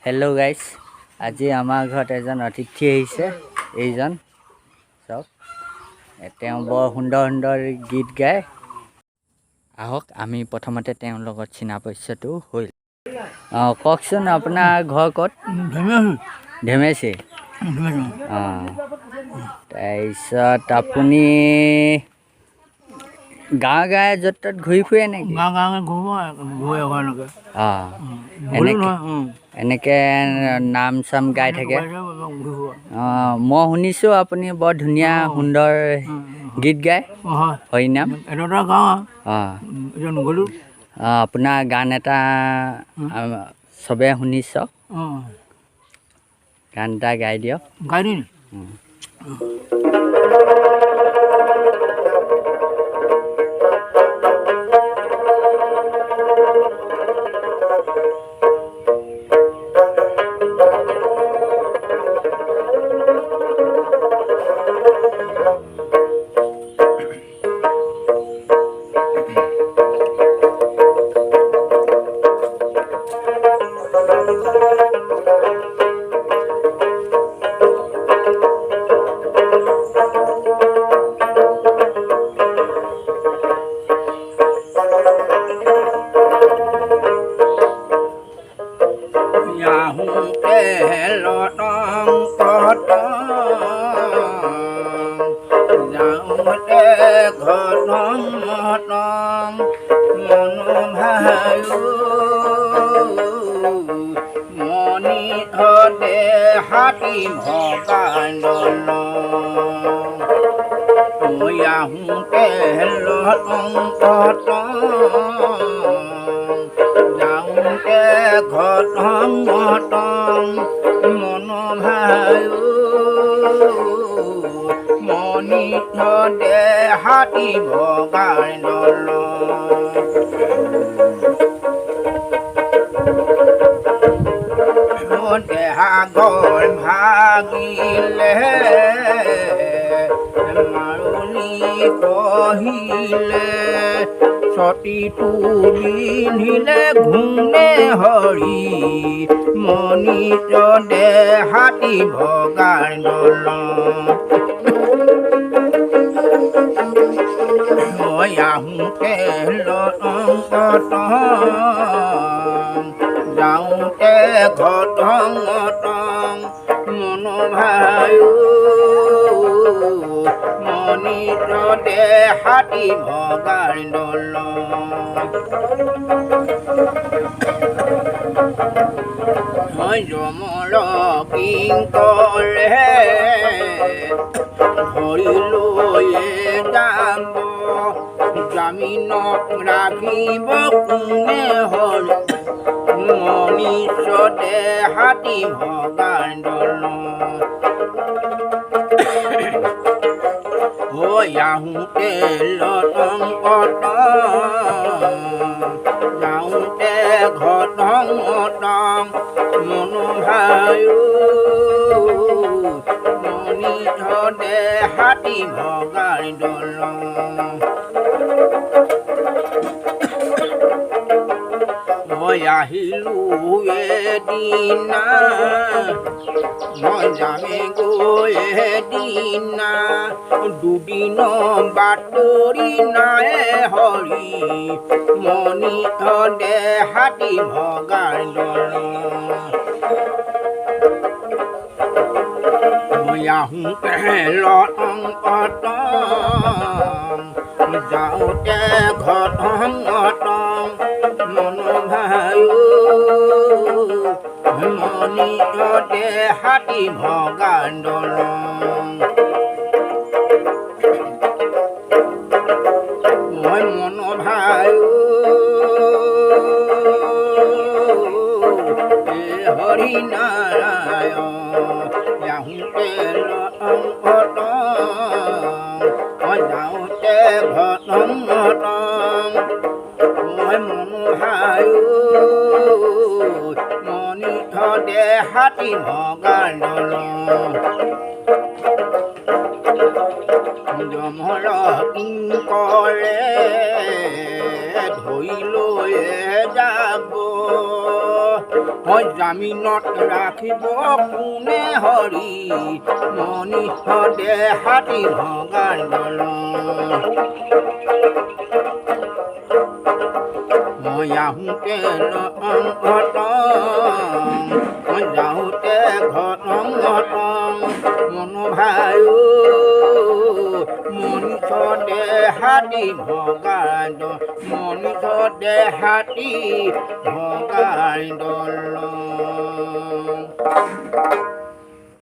Hello' guys, আজি আমাৰ ঘৰত এজন অতিথি আহিছে। এইজন চাওক, তেওঁ বৰ সুন্দৰ সুন্দৰ গীত গায়। আহক আমি প্ৰথমতে তেওঁৰ লগত চিনা পৰিচয়টো হ'ল। কওকচোন আপোনাৰ ঘৰ ক'ত? ধেমেচি। তাৰপিছত আপুনি গাঁৱে গাঁৱে য'ত ত'ত ঘূৰি ফুৰে নেকি? এনেকে নাম চাম গাই থাকে। মই শুনিছোঁ আপুনি বৰ ধুনীয়া সুন্দৰ গীত গায়, হৰিনাম। আপোনাৰ গান এটা চবে শুনিছ, গান এটা গাই দিয়ক। মনি ধৰে হাতী ভগাই মই আহোঁতে যাওঁতে ঘটং মন ভায়ো মনি ধৰে হাতী ভগাই দেহা গল ভাগিলে মাৰুলি কহিলে সতীটো পিন্ধিলে ঘূনে হৰি মনিত দেহাতি ভগাই মই আহোঁতে যাওঁতে ঘটং মন ভায়ো মনিত দেহাতি ভগাই মই যমল কিংকৰে ধৰি লৈয়ে যাব জামিনত ৰাখিব কোনে হ'ল মনিত দেহাতি ভগাই আহোঁতে যাওঁতে ঘটং মন ভায়ো মনিত দেহাতি ভগাই মই আহিলোঁ এদিনা মই যামে গৈ এদিনা দুদিন বাতৰি নাই হৰি মনিত দেহাতি ভগাই মই আহোঁতে যাওঁতে ঘটং মন ভায়ো মনিত দেহাতি ভগাই মই মন ভায়ো হৰি নাৰায়ণ আহোঁতে মই যাওঁতে ঘটং মই মন ভায়ো মনিত দেহাতি ভগাই যমল কিংকৰে ধৰি লৈয়ে যাব জামিনত ৰাখিব কোনে হৰি মনি সদে হাতী ভগাৰ দল মই আহোঁতে মই যাওঁতে ঘটং মন ভায়ো মনিষ দেহাতি ভগাই মনিষ দেহাতি ভগাই দল